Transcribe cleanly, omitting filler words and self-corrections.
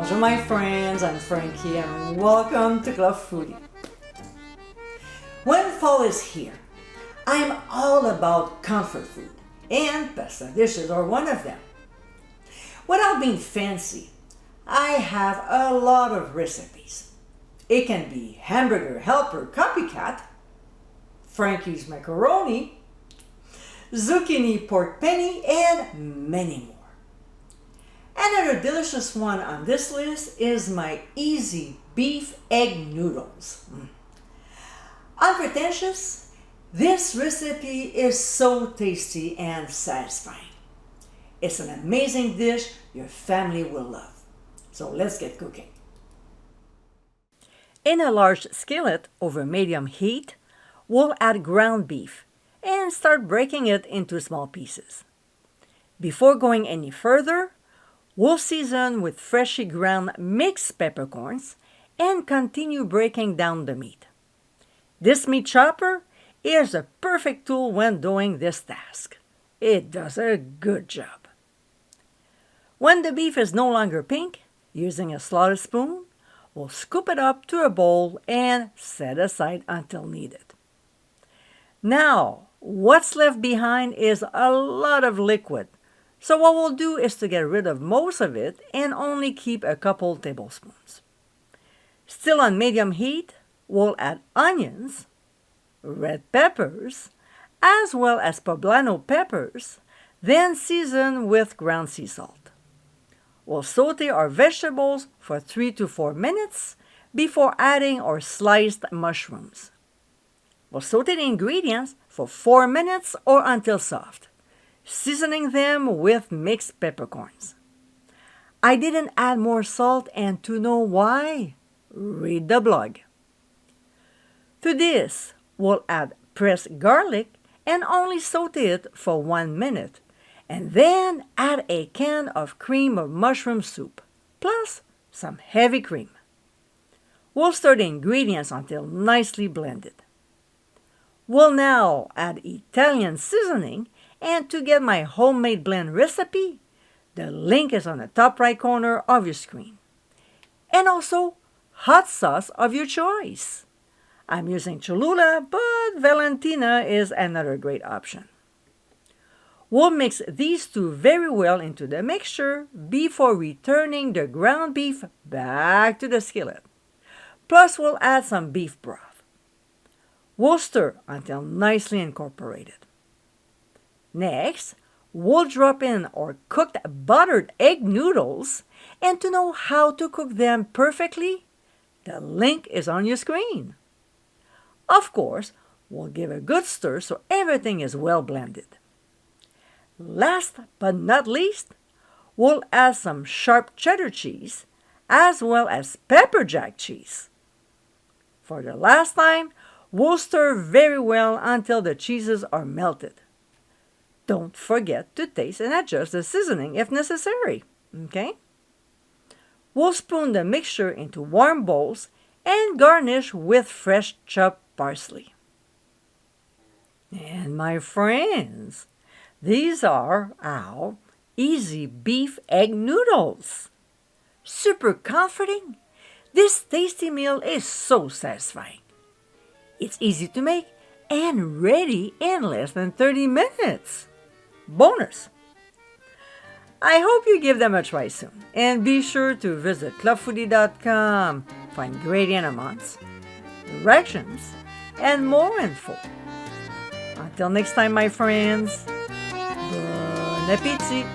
Bonjour my friends, I'm Frankie and welcome to Club Foodie. When fall is here, I'm all about comfort food, and pasta dishes are one of them. Without being fancy, I have a lot of recipes. It can be hamburger helper copycat, Frankie's macaroni, zucchini pork penny, and many more. Another delicious one on this list is my easy beef egg noodles. Unpretentious, this recipe is so tasty and satisfying. It's an amazing dish your family will love. So let's get cooking. In a large skillet over medium heat, we'll add ground beef and start breaking it into small pieces. Before going any further, we'll season with freshly ground mixed peppercorns and continue breaking down the meat. This meat chopper is a perfect tool when doing this task. It does a good job. When the beef is no longer pink, using a slaughter spoon, we'll scoop it up to a bowl and set aside until needed. Now, what's left behind is a lot of liquid. So what we'll do is to get rid of most of it and only keep a couple tablespoons. Still on medium heat, we'll add onions, red peppers, as well as poblano peppers, then season with ground sea salt. We'll saute our vegetables for 3 to 4 minutes before adding our sliced mushrooms. We'll saute the ingredients for 4 minutes or until soft, seasoning them with mixed peppercorns. I didn't add more salt, and to know why, read the blog. To this, we'll add pressed garlic and only saute it for 1 minute, and then add a can of cream of mushroom soup, plus some heavy cream. We'll stir the ingredients until nicely blended. We'll now add Italian seasoning, and to get my homemade blend recipe, the link is on the top right corner of your screen. And also, hot sauce of your choice. I'm using Cholula, but Valentina is another great option. We'll mix these two very well into the mixture before returning the ground beef back to the skillet. Plus, we'll add some beef broth. We'll stir until nicely incorporated. Next, we'll drop in our cooked buttered egg noodles, and to know how to cook them perfectly, the link is on your screen. Of course, we'll give a good stir so everything is well blended. Last but not least, we'll add some sharp cheddar cheese as well as pepper jack cheese. For the last time, we'll stir very well until the cheeses are melted. Don't forget to taste and adjust the seasoning if necessary, okay? We'll spoon the mixture into warm bowls and garnish with fresh chopped parsley. And my friends, these are our easy beef egg noodles. Super comforting. This tasty meal is so satisfying. It's easy to make and ready in less than 30 minutes. Bonus! I hope you give them a try soon, and be sure to visit clubfoodie.com for ingredient amounts, directions, and more info. Until next time, my friends, bon appétit!